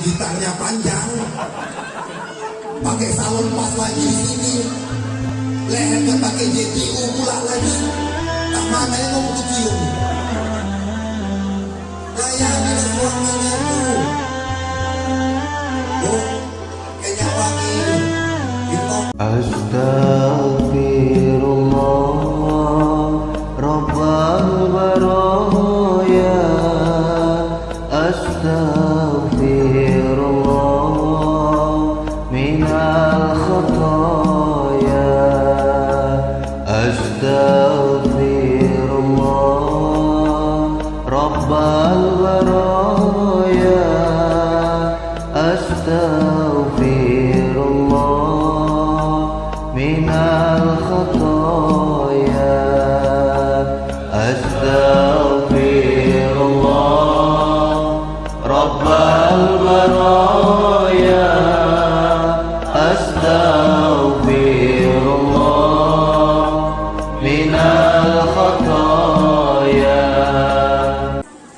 gitarnya panjang, pakai salon pas lagi di sini, lehernya pakai JTU pula lagi, tak mana yang mau kecium. Bayangin suaminya tuh, kayaknya wangi. Astaghfirullah Rabbal baraya, astaghfirullah minal khataya, astaghfirullah Rabbal baraya, astaghfirullah minal khataya, astaghfirullah Rabbal baraya, astaghfirullah minal khataya.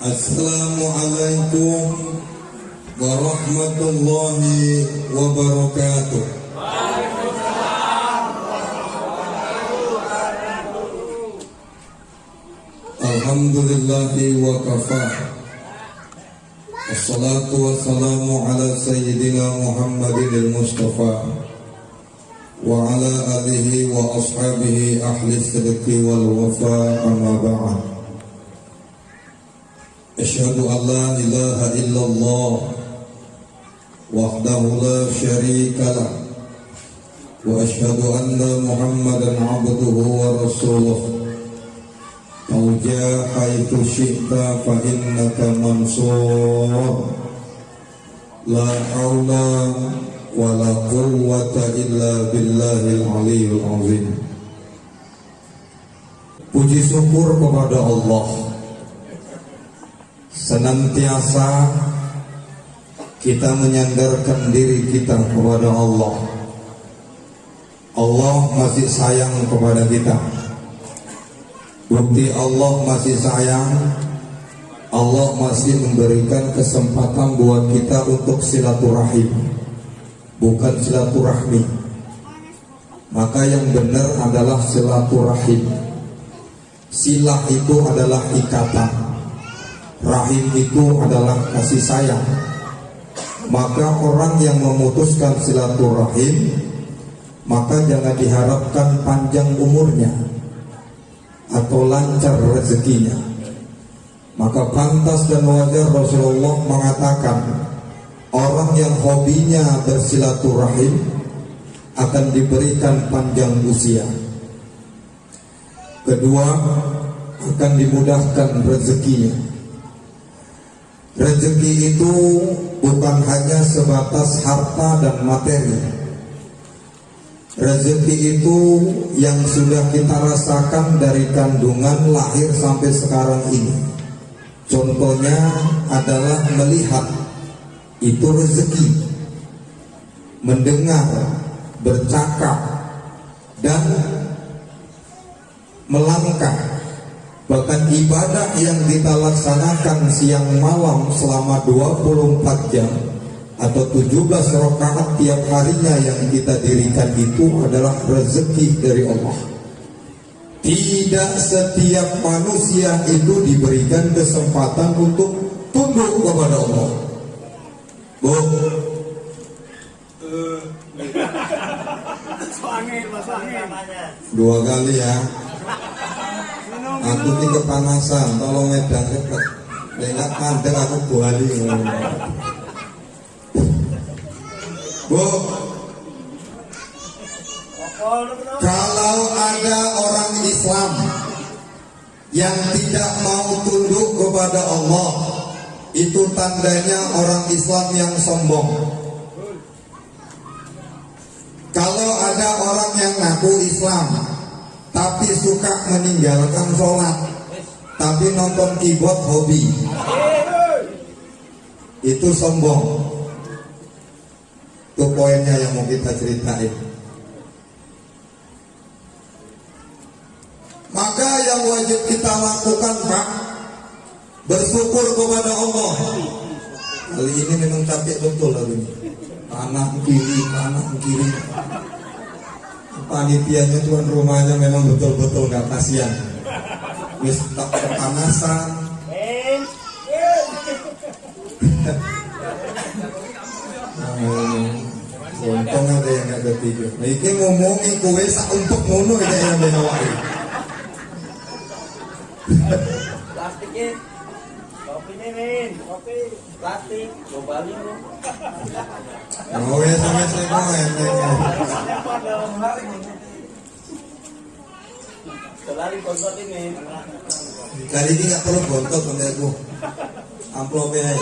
Assalamualaikum warahmatullahi wabarakatuh. Alhamdulillahi wa kafah. Assalatu wassalamu ala sayyidina Muhammadin al-Mustafa wa ala alihi wa ashabihi ahli sidqi wal wafa, amma ba'd. Asyhadu an la ilaha illallah wahdahu la syarika lah wa asyhadu anna Muhammadan abduhu wa rasuluh. Auja haitsu syi'ta fa innaka mansur. La haula wa la quwwata illa billahil aliyyil azim. Puji syukur kepada Allah, senantiasa kita menyandarkan diri kita kepada Allah. Allah masih sayang kepada kita. Bukti Allah masih sayang, Allah masih memberikan kesempatan buat kita untuk silaturahim, bukan silaturahmi. Maka yang benar adalah silaturahim. Silah itu adalah ikatan, rahim itu adalah kasih sayang. Maka orang yang memutuskan silaturahim, maka jangan diharapkan panjang umurnya atau lancar rezekinya. Maka pantas dan wajar Rasulullah mengatakan, orang yang hobinya bersilaturahim akan diberikan panjang usia. Kedua, akan dimudahkan rezekinya. Rezeki itu bukan hanya sebatas harta dan materi. Rezeki itu yang sudah kita rasakan dari kandungan lahir sampai sekarang ini. Contohnya adalah melihat, itu rezeki. Mendengar, bercakap, dan melangkah. Bahkan ibadah yang kita laksanakan siang malam selama 24 jam atau 17 rakaat tiap harinya yang kita dirikan itu adalah rezeki dari Allah. Tidak setiap manusia itu diberikan kesempatan untuk tunduk kepada Allah. Bu, dua kali ya. Aku ini kepanasan, tolong medang cepet. Lengkap mandek aku buali. Bu, kalau ada orang Islam yang tidak mau tunduk kepada Allah, itu tandanya orang Islam yang sombong. Kalau ada orang yang ngaku Islam tapi suka meninggalkan sholat, tapi nonton keyboard hobi, itu sombong. Itu poinnya yang mau kita ceritain. Maka yang wajib kita lakukan, Pak, bersyukur kepada Allah. Kali ini memang capek betul lagi. Kanan kiri. Panitianya tuan rumahnya memang betul-betul nggak kasihan. Wis tak kepanasan. Untung ada yang nggak ketiga. Nah, ini ngomongi kue sak untuk ngono ini yang menawari. Plastiknya, kopinya Min, kopi plastik, coba lu. Oh ya sama saya Selari kontot ini. kali ini nggak perlu bontot sama aku. Amplopnya.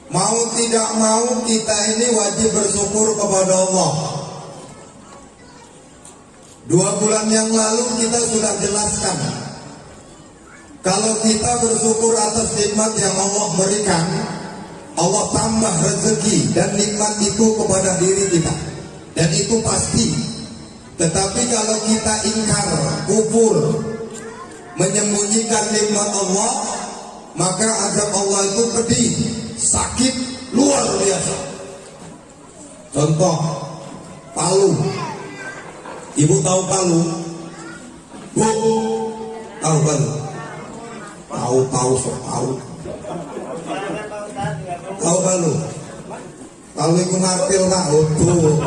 Mau tidak mau kita ini wajib bersyukur kepada Allah. 2 bulan yang lalu kita sudah jelaskan, kalau kita bersyukur atas nikmat yang Allah berikan, Allah tambah rezeki dan nikmat itu kepada diri kita, dan itu pasti. Tetapi kalau kita ingkar, kufur, menyembunyikan nikmat Allah, maka azab Allah itu pedih, sakit, luar biasa. Contoh, Palu. Ibu tahu Palu? Bu, tahu Palu? Tahu sok tahu. Tahu Palu? Palu itu ngarpil nak utuh.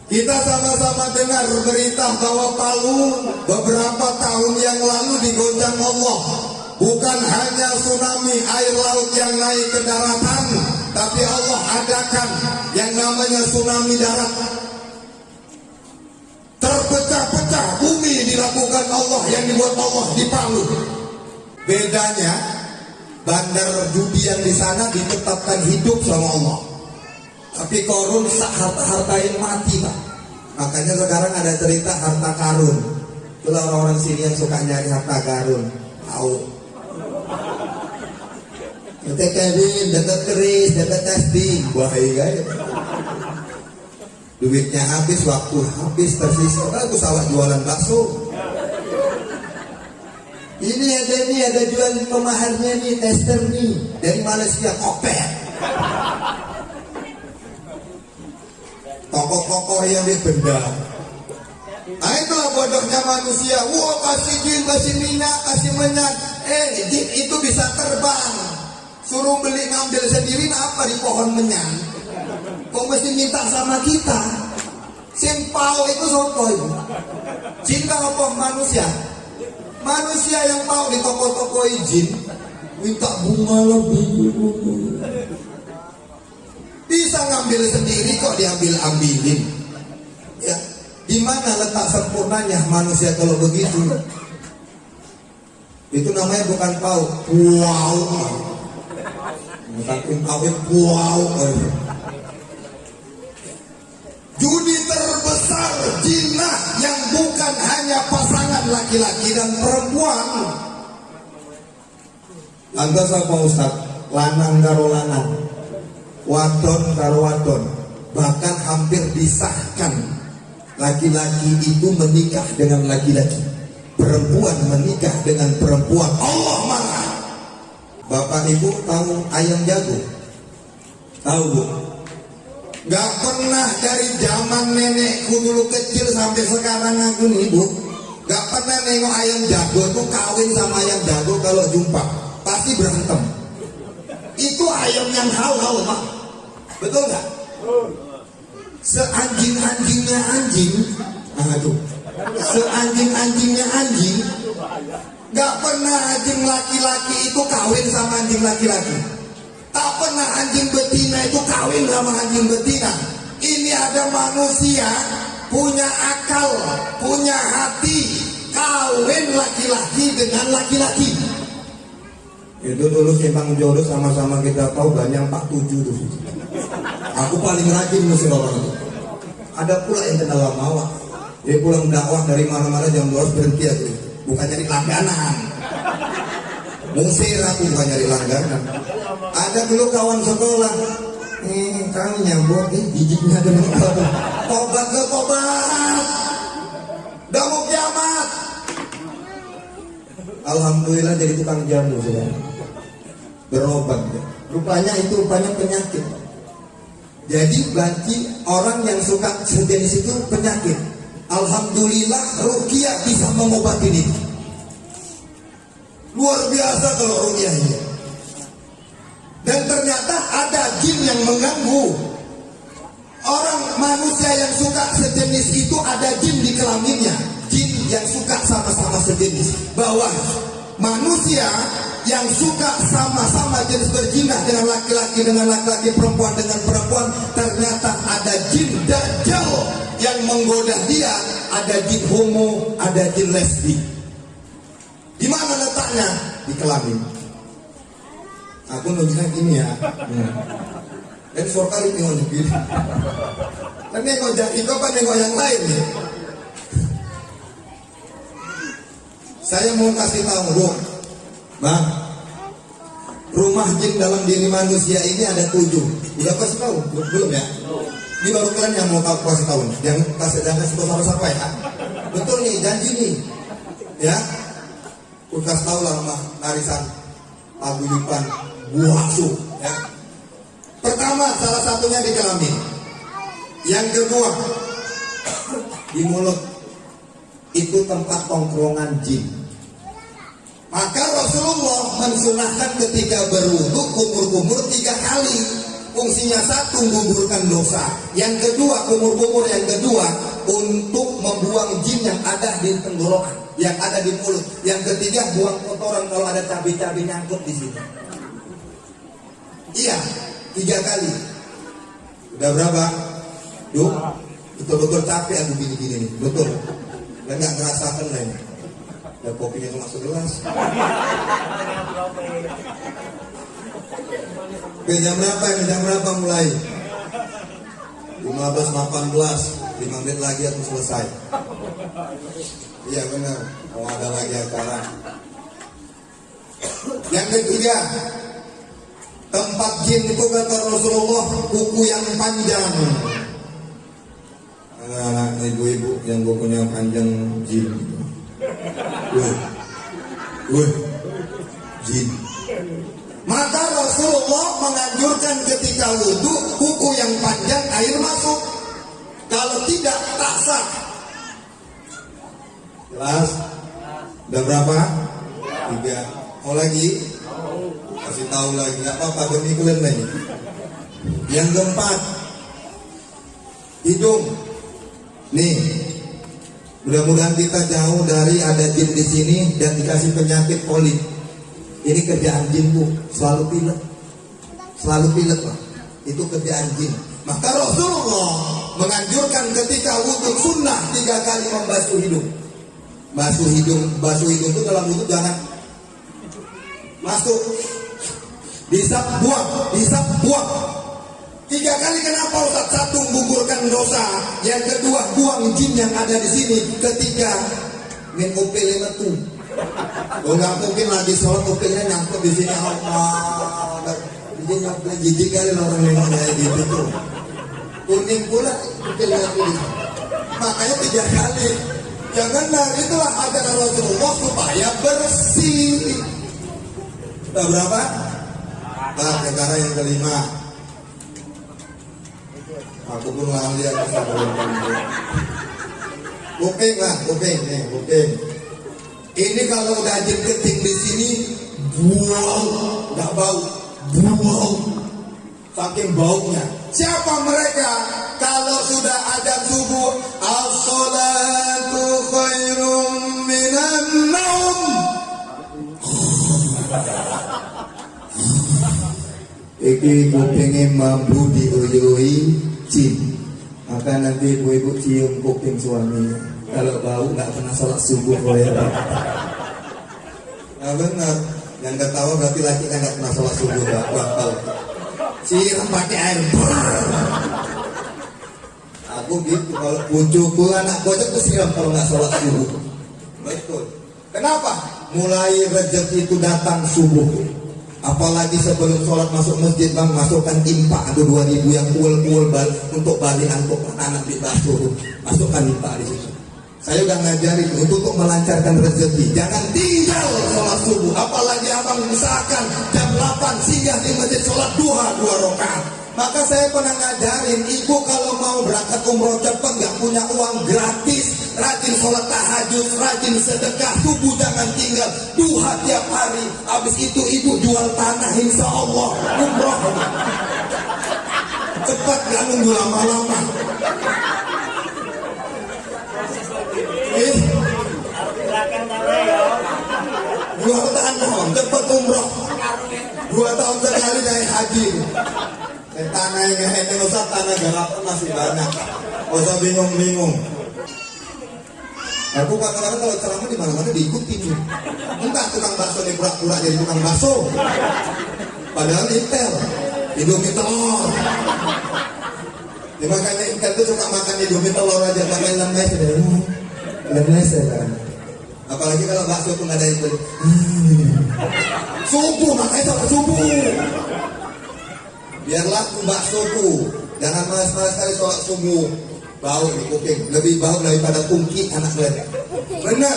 Kita sama-sama dengar berita bahwa Palu beberapa tahun yang lalu digoncang Allah. Bukan hanya tsunami air laut yang naik ke daratan, tapi Allah adakan yang namanya tsunami darat. Terpecah-pecah bumi dilakukan Allah, yang dibuat Allah di Palu. Bedanya, bandar judi yang di sana ditetapkan hidup sama Allah, tapi korun harta yang mati, Pak. Makanya sekarang ada cerita harta karun. Itulah orang-orang sini yang suka nyari harta karun. Tahu? Kita kawin, dapat keris, dapat tasbih, bahaya guys. Duitnya habis, waktu habis, tersisa. Aku sawah jualan bakso. Ini ada jual pemaharnya nih, tester nih, dari Malaysia, kopet. Tokoh-tokoh yang di benda. Nah itulah bodohnya manusia. Wah, kasih jin, kasih minyak, kasih menyan. Jin itu bisa terbang. Suruh beli ngambil sendiri, apa di pohon menyan? Kok mesti minta sama kita? Simpau itu sotoy. Cinta apa manusia? Manusia yang mau di toko-toko jin minta bunga lebih. Bisa ngambil sendiri kok diambil-ambilin. Ya, di mana letak sempurnanya manusia kalau begitu? Itu namanya bukan pau. Wow. Bukan kawin wow. Judi terbesar jinah yang bukan hanya pasangan laki-laki dan perempuan. Lantas apa Ustaz? Lanang karo lanang, wadon karo wadon. Bahkan hampir disahkan laki-laki itu menikah dengan laki-laki, perempuan menikah dengan perempuan. Allah marah. Bapak Ibu tahu ayam jago? Tahu Bu? Gak pernah dari zaman nenekku dulu kecil sampai sekarang aku nih Bu, gak pernah nengok ayam jago tuh kawin sama ayam jago. Kalau jumpa pasti berantem. Itu ayam yang haul-haul Pak. Betul gak? Seanjing-anjingnya anjing. Aduh. Seanjing-anjingnya anjing. Gak pernah anjing laki-laki itu kawin sama anjing laki-laki. Tak pernah anjing betina itu kawin sama anjing betina. Ini ada manusia punya akal, punya hati, kawin laki-laki dengan laki-laki. Itu dulu simpang jodoh sama-sama kita tahu banyak 47 tuh. Aku paling rajin ngusir orang itu. Ada pula yang kenal lama. Dia pulang dakwah dari mana-mana jam 12 berhenti aku. Bukan nyari langganan. Musir aku bukan nyari langganan. Ada dulu kawan sekolah. Kami nyambut, giginya dengan kamu. Tobat ke tobat. Udah mau kiamat. Alhamdulillah jadi tukang jamu sudah. Berobat. Rupanya penyakit. Jadi berarti orang yang suka sejenis itu penyakit. Alhamdulillah ruqyah bisa mengobati ini. Luar biasa kalau ruqyah ini. Dan ternyata ada jin yang mengganggu. Orang manusia yang suka sejenis itu ada jin di kelaminnya. Jin yang suka sama-sama sejenis. Bahwa manusia yang suka sama-sama jenis berzina dengan laki-laki, perempuan dengan perempuan, ternyata ada jin dajjal yang menggoda dia, ada jin homo, ada jin lesbi. Di mana letaknya? Di kelamin. Aku nunjukkan ini ya. Dan suara kali tengok gini. Kan nengok jadi kau kan nengok yang lain nih. Saya mau kasih tahu, Bro. Bang, rumah jin dalam diri manusia ini ada 7. Udah kasih tahu? Belum ya? Ini baru kalian yang mau kasih tahu. Jangan kasih tahu sama-sama ya. Betul nih, janji nih. Ya, aku kasih tahu lah rumah arisan paguyuban buahsu. Ya. Pertama, salah satunya di kelamin. Yang kedua, di mulut. Itu tempat tongkrongan jin. Maka Rasulullah mensunahkan ketika berwudu kumur-kumur 3 kali. Fungsinya 1 menggugurkan dosa. Yang kedua, kumur-kumur yang kedua untuk membuang jin yang ada di tenggorokan, yang ada di mulut. Yang ketiga, buang kotoran kalau ada cabai-cabai nyangkut di sini. Iya, 3 kali. Udah berapa? Duh, betul-betul capek aku gini-gini nih. Betul. Dan nggak ngerasakan lain. Dan kopinya tuh masuk gelas. Oke, jam berapa mulai? 15.18. 5 menit lagi aku selesai. Iya benar. Mau ada lagi acara. Yang ketiga, tempat jin itu kata Rasulullah kuku yang panjang. Anak ibu-ibu yang kukunya panjang jin. Jin. Maka Rasulullah menganjurkan ketika wudhu kuku yang panjang air masuk. Kalau tidak tak sah. Jelas? Udah berapa? 3. Mau lagi? Kasih tahu lagi. Nggak apa-apa demi kalian lagi. Yang keempat, hidung. Nih, mudah-mudahan kita jauh dari ada jin di sini dan dikasih penyakit polip. Ini kerjaan jin tuh, selalu pilek lah. Itu kerjaan jin. Maka Rasulullah menganjurkan ketika wudhu sunnah 3 kali membasuh hidung. Basuh hidung itu dalam wudhu jangan masuk, disap buang. 3 kali kenapa Ustaz? 1 menggugurkan dosa, yang kedua buang jin yang ada di sini, ketiga min upil metu. Oh nggak mungkin lagi sholat upilnya nyangkut di sini. Allah, jadi nyangkut jijik kali orang yang kayak gitu tuh. Kuning pula upilnya tuh. Makanya 3 kali. Jangan dari itulah ajaran Rasulullah supaya bersih. Udah berapa? Nah, negara yang kelima. Aku pun nggak lihat kuping. Ini kalau udah jin keting di sini, buang, nggak bau, saking baunya. Siapa mereka? Kalau sudah azan subuh, as-salatu khairum minan naum. Iki kupingnya mampu diuyui jin. Maka nanti ibu-ibu cium kuping suaminya. Kalau bau nggak pernah sholat subuh ya. Nah benar. Yang ketawa berarti laki kan nggak pernah sholat subuh bakal. Siram pakai air. Aku gitu kalau bujuku anak bocah tuh siram kalau nggak sholat subuh. Betul. Kenapa? Mulai rezeki itu datang subuh. Apalagi sebelum sholat masuk masjid bang, masukkan impak atau 2000 yang kuel untuk balik untuk anak di basuh, masukkan impak di situ. Saya udah ngajarin untuk melancarkan rezeki. Jangan tinggal sholat subuh. Apalagi abang misalkan jam 8 singgah di masjid sholat duha 2 rakaat. Maka saya pernah ngajarin, ibu kalau mau berangkat umroh cepat nggak punya uang gratis, rajin sholat tahajud, rajin sedekah, subuh jangan tinggal, duha tiap hari. Habis itu ibu jual tanah, insya Allah umroh. Cepat, nggak nunggu lama-lama. Jual tanah, cepat umroh. 2 tahun sekali naik haji. Tanah yang nggak usah tanah garapan masih banyak. Gak usah bingung-bingung. Aku kadang-kadang kalau ceramah di mana-mana diikutin. Entah tukang bakso ini pura-pura jadi tukang bakso. Padahal intel, Indomie telur. Ya, makanya intel tuh suka makan Indomie telur aja pakai lemes deh. Lemes ya kan. Apalagi kalau bakso tuh nggak ada yang beli. Subuh, makanya sholat subuh. Biarlah tuh bakso tuh, jangan malas-malas kali sholat subuh. Bau di kuping, lebih bau daripada tungki anak lele. Benar.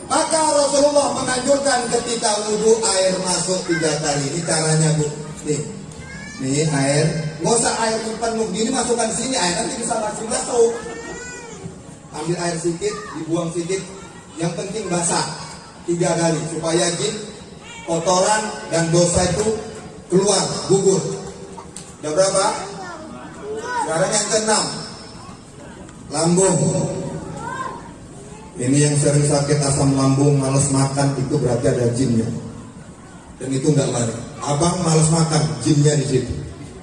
Maka Rasulullah menganjurkan ketika wudhu air masuk 3 kali. Ini caranya bu. Nih air. Nggak usah air penuh gini masukkan sini, air nanti bisa langsung masuk. Ambil air sedikit, dibuang sedikit. Yang penting basah 3 kali supaya jin, kotoran dan dosa itu keluar, gugur. Udah berapa? Sekarang yang ke-6, lambung. Ini yang sering sakit asam lambung, malas makan, itu berarti ada jinnya. Dan itu nggak lari. Abang malas makan, jinnya di situ.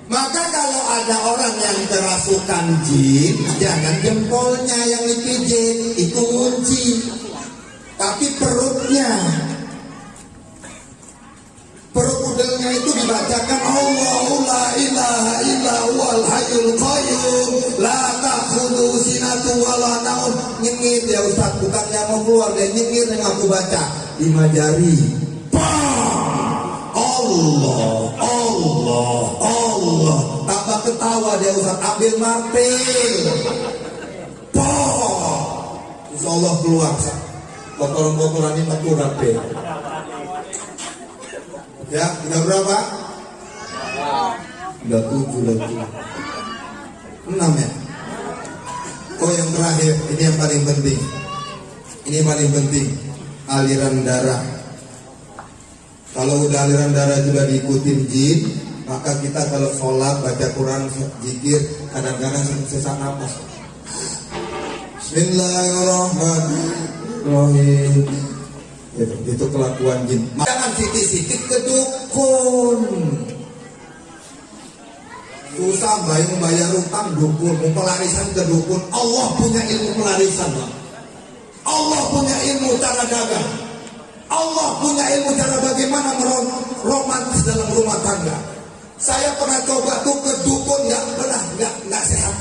Maka kalau ada orang yang kerasukan jin, jangan jempolnya yang dipijit, itu kunci. Tapi perutnya, perut udelnya itu dibacakan Allahu la ilaha illa huwal hayyul qayyum la ta'khudhuhu sinatun wa la naum. Nyengir ya Ustaz, bukannya mau keluar, dia nyengir yang aku baca 5 jari. Allah, Allah, Allah. Tambah ketawa dia Ustaz, ambil martil. Insya Allah keluar. Kotoran-kotoran ini maturat deh. Ya, udah berapa? Udah 7 lagi. 6 ya. Oh yang terakhir, ini yang paling penting. Ini paling penting, aliran darah. Kalau udah aliran darah juga diikutin jin, maka kita kalau sholat, baca Quran, zikir, kadang-kadang sesak napas. Bismillahirrahmanirrahim. Itu kelakuan jin. Jangan sidik-sidik ke dukun. Susah bayar utang dukun, pelarisan ke dukun. Allah punya ilmu pelarisan, Bang. Allah punya ilmu cara dagang. Allah punya ilmu cara bagaimana romantis dalam rumah tangga. Saya pernah coba tuh ke dukun, nggak sehat.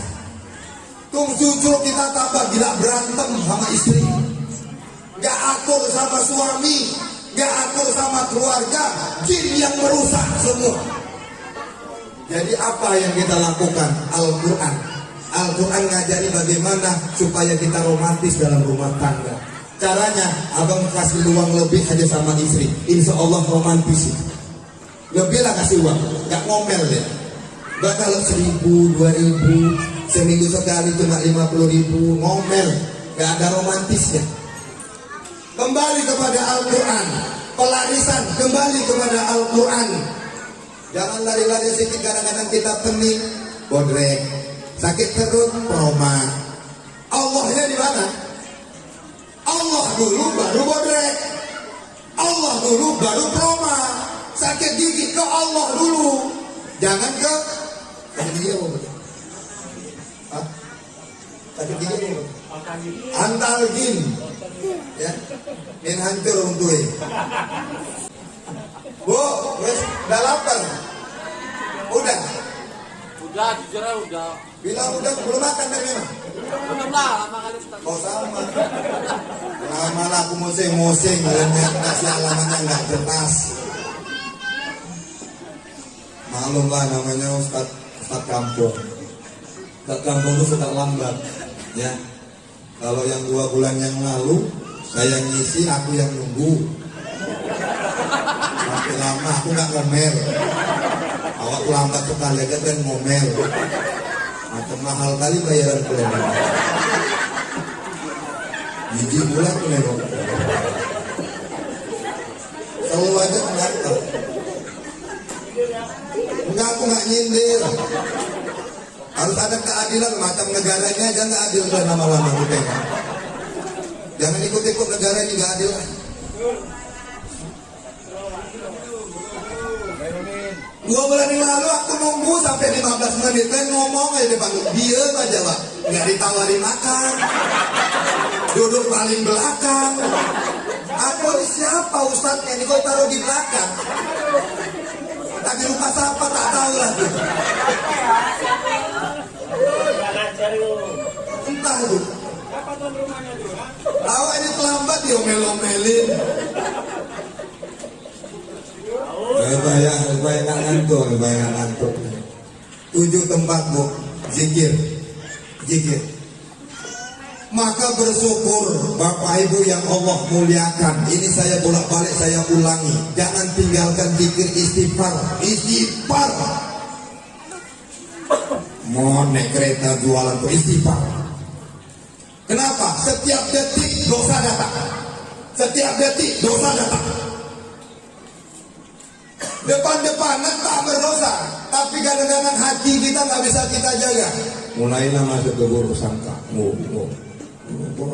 Tuh jujur kita tambah gila, berantem sama istri, nggak akur sama suami, nggak akur sama keluarga, jin yang merusak semua. Jadi apa yang kita lakukan? Al-Quran. Al-Quran ngajari bagaimana supaya kita romantis dalam rumah tangga. Caranya, abang kasih uang lebih aja sama istri, insya Allah romantis. Lebih lah kasih uang, nggak ngomel deh. Gak kalau 1.000, 2.000, seminggu sekali cuma 50.000, ngomel, gak ada romantisnya. Kembali kepada Al-Quran, pelarisan kembali kepada Al-Quran. Jangan lari-lari sedikit, kadang-kadang kita pening, bodrek, sakit perut, proma. Allahnya di mana? Allah dulu baru bodrek, Allah dulu baru proma. Sakit gigi ke Allah dulu, jangan ke sakit gigi apa betul? Sakit gigi apa? Antalgin, ya, min hancur untuk ini. Bu, wes, udah lapar? Udah? Udah, jujur aja udah. Bilang udah, belum makan dari mana? Belum lah, lama kali Ustaz. Oh sama. Lama aku musing-musing, ngasih alamatnya nggak jelas. Malum lah namanya Ustaz kampung. Ustaz kampung itu suka lambat, ya. Kalau yang 2 bulan yang lalu saya ngisi, aku yang nunggu. Makin lama aku nggak ngomel. Awak lambat sekali aja kan ngomel. Macam mahal kali bayaran kuliah. Biji bulan kuliah. Selalu aja kenapa? Enggak, aku nggak nyindir. Harus ada keadilan, macam negaranya aja nggak adil udah lama-lama kita. Jangan ikut-ikut negara ini nggak adil. 2 bulan yang lalu aku nunggu sampai 15 menit kan ngomong aja depan, diem aja Pak, nggak ditawari makan, duduk paling belakang. Aku ini siapa ustadznya ini kok taruh di belakang? Tapi lupa siapa tak tahu lagi. Entah lu. Awak ini terlambat diomel-omelin. Bayang ngantuk. 7 tempat Bu, zikir. Maka bersyukur Bapak Ibu yang Allah muliakan. Ini saya bolak-balik saya ulangi. Jangan tinggalkan zikir istighfar. Mau naik kereta jualan tuh istighfar. Kenapa? Setiap detik dosa datang. Depan-depanan tak berdosa, tapi kadang-kadang hati kita nggak bisa kita jaga. Mulailah masuk ke buruk sangka.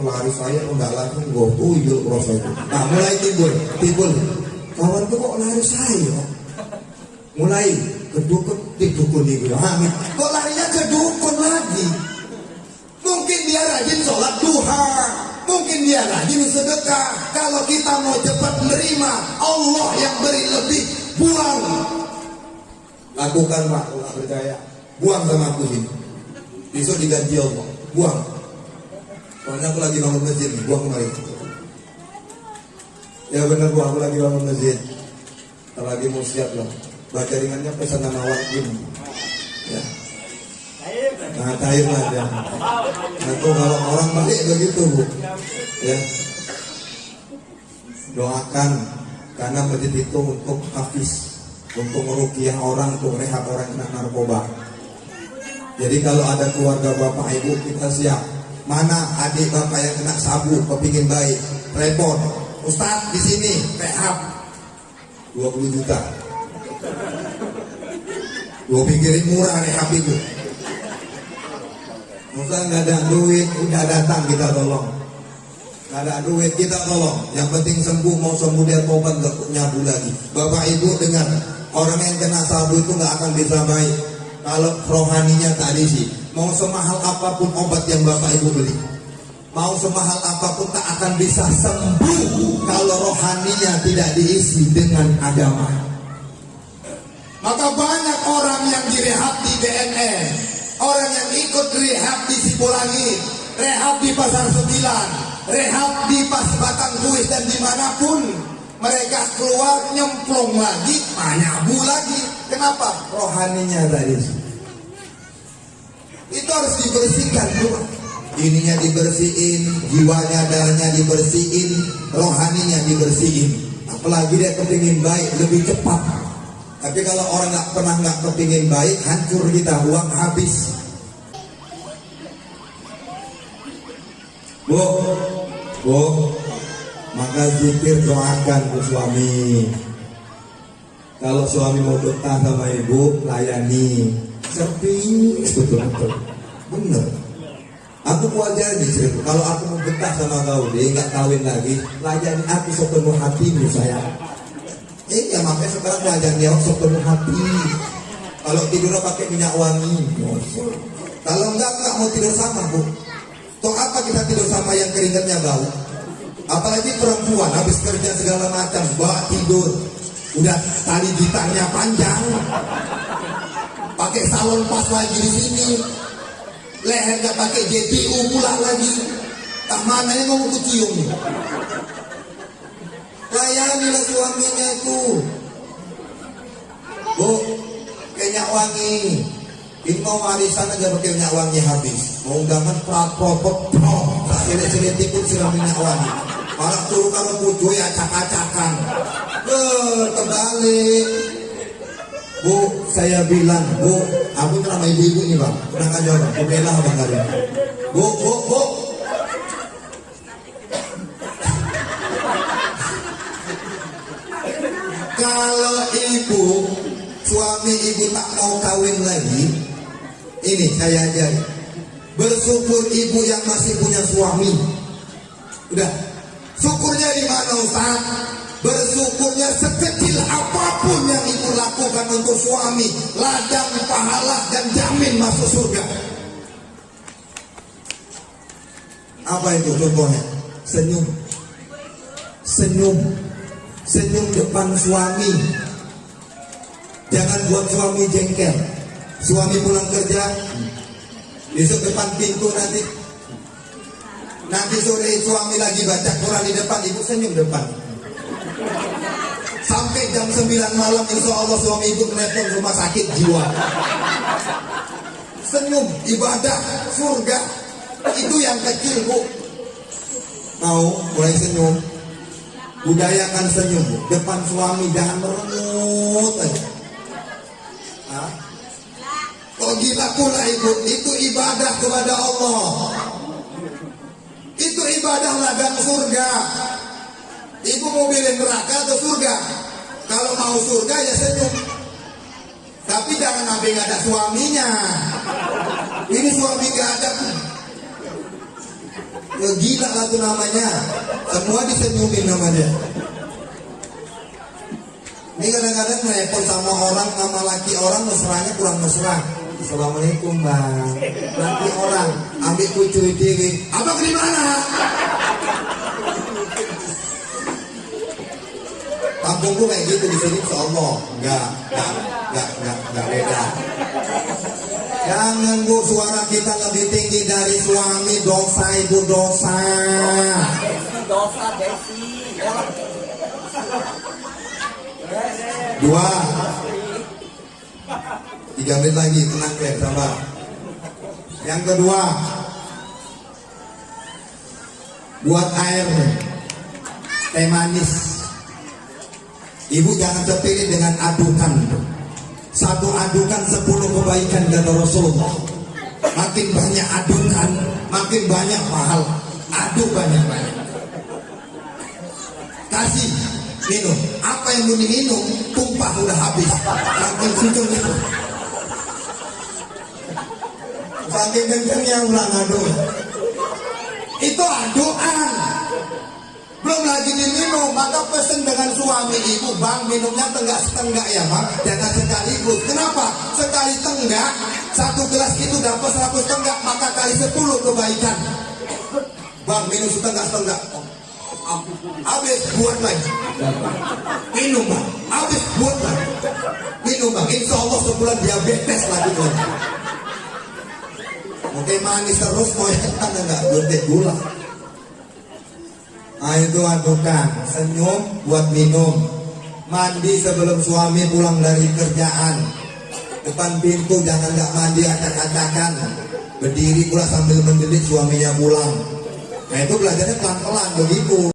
Lari saya enggak lagi tuyul rasa itu. Nah mulai timbul. Kawan tuh kok lari saya? Mulai ke dukun itu. Kok larinya ke dukun lagi? Mungkin dia rajin sholat duha, mungkin dia rajin sedekah. Kalau kita mau cepat menerima Allah yang beri lebih, buang. Lakukan Pak, kalau nggak percaya, buang sama aku ini. Besok diganti Allah, buang. Soalnya aku lagi bangun masjid, buang kemarin. Ya benar Bu, aku lagi bangun masjid. Lagi mau siap lah. Baca ringannya pesan nama wajib. Ya. Nah cair lah ya. Nanti kalau orang balik begitu Bu. Ya. Doakan karena masjid itu untuk hafiz, untuk meruqyah orang, untuk rehab orang kena narkoba. Jadi kalau ada keluarga Bapak Ibu kita siap. Mana adik bapak yang kena sabu, kepingin baik, repot. Ustadz di sini rehab 20 juta. Gua pikirin murah rehab itu. Ustadz nggak ada duit, udah datang kita tolong. Nggak ada duit kita tolong. Yang penting sembuh, mau sembuh dia tobat nggak nyabu lagi. Bapak Ibu dengar, orang yang kena sabu itu nggak akan bisa baik kalau rohaninya tak diisi. Mau semahal apapun obat yang Bapak Ibu beli, mau semahal apapun tak akan bisa sembuh kalau rohaninya tidak diisi dengan agama. Maka banyak orang yang direhab di BNN, orang yang ikut rehab di Sipolangit, rehab di Pasar 9, rehab di Pas Batang Kuis dan dimanapun, mereka keluar nyemplung lagi, nyabu lagi. Kenapa? Rohaninya tadi. Itu harus dibersihkan bro. Ininya dibersihin, jiwanya, darahnya dibersihin, rohaninya dibersihin. Apalagi dia kepingin baik lebih cepat. Tapi kalau orang nggak kepingin baik, hancur kita, uang habis. Bu, maka zikir doakan ke suami. Kalau suami mau betah sama ibu, layani. Servis betul-betul, bener. Aku mau jadi cerita. Kalau aku mau betah sama kau, dia nggak kawin lagi, layani aku sepenuh hatimu sayang. Ya makanya sekarang layani dia sepenuh hati. Kalau tidur pakai minyak wangi. Kalau nggak mau tidur sama Bu. Toh apa kita tidur sama yang keringatnya bau? Apalagi perempuan habis kerja segala macam, bawa tidur, udah tali gitarnya panjang. Pakai salon pas lagi di sini, leher nggak pakai JPU pulang lagi. Tak mana ini ngomong kucium. Layanilah suaminya itu. Bu, minyak wangi. Ini mau warisan aja pakai minyak wangi habis. Mau undangan prat-propot, silit-silit ikut siram minyak wangi. Malah turu kalau pujo ya acak-acakan. Kebalik. Bu, saya bilang, Bu, aku nama ibu-ibu nih bang. Pernah kan jawab, Bu Bella bang Karim. Bu. Kalau ibu, suami ibu tak mau kawin lagi, ini saya ajari. Bersyukur ibu yang masih punya suami. Udah, syukurnya di mana Ustaz? Bersyukurnya sekecil apapun yang ibu lakukan untuk suami, ladang pahala dan jamin masuk surga. Apa itu contohnya? Senyum depan suami. Jangan buat suami jengkel. Suami pulang kerja, besok depan pintu nanti sore suami lagi baca Quran di depan, ibu senyum depan. Sampai jam 9 malam insya Allah suami ibu telepon rumah sakit jiwa. Senyum, ibadah, surga. Itu yang kecil bu. Mau mulai senyum, budayakan senyum bu. Depan suami, jangan merengut aja. Kok gila pula ibu, itu ibadah kepada Allah. Itu ibadah ladang surga. Ibu mau pilih neraka atau surga? Kalau mau surga ya senyum. Tapi jangan sampai gak ada suaminya. Ini suami gak ada. Ya gila lah itu namanya. Semua disenyumin namanya. Ini kadang-kadang telepon sama orang, sama laki orang mesranya kurang mesra. Assalamualaikum bang. Nanti orang ambil kucuy diri. Abang di mana? Kampungku kayak gitu di sini, insyaallah. Enggak beda. Jangan bu, suara kita lebih tinggi dari suami, dosa ibu dosa. Dosa Desi. 2 3 menit lagi, tenang deh, sabar. Yang kedua, buat air teh manis. Ibu jangan terpilih dengan adukan. Satu adukan 10 kebaikan kata Rasulullah. Makin banyak adukan, makin banyak pahala. Aduk banyak-banyak. Kasih minum. Apa yang mau diminum, tumpah udah habis. Saking sujud itu. Saking kencengnya ulang aduk. Itu adukan. Belum lagi diminum, maka pesen dengan suami ibu, bang minumnya tenggak-tenggak ya bang, jangan sekaligus. Kenapa? Sekali tenggak, 1 gelas itu dapat 100 tenggak, maka kali 10 kebaikan. Bang minum setengah-tenggak, habis buat lagi. Minum bang, habis buat lagi. Minum bang, insya Allah sebulan diabetes lagi bang. Oke manis terus, mau yang kan enggak berhenti gula. Nah itu adukan, senyum buat minum. Mandi sebelum suami pulang dari kerjaan. Depan pintu jangan nggak mandi acak-acakan. Berdiri pula sambil mendelik suaminya pulang. Nah itu belajarnya pelan-pelan begitu.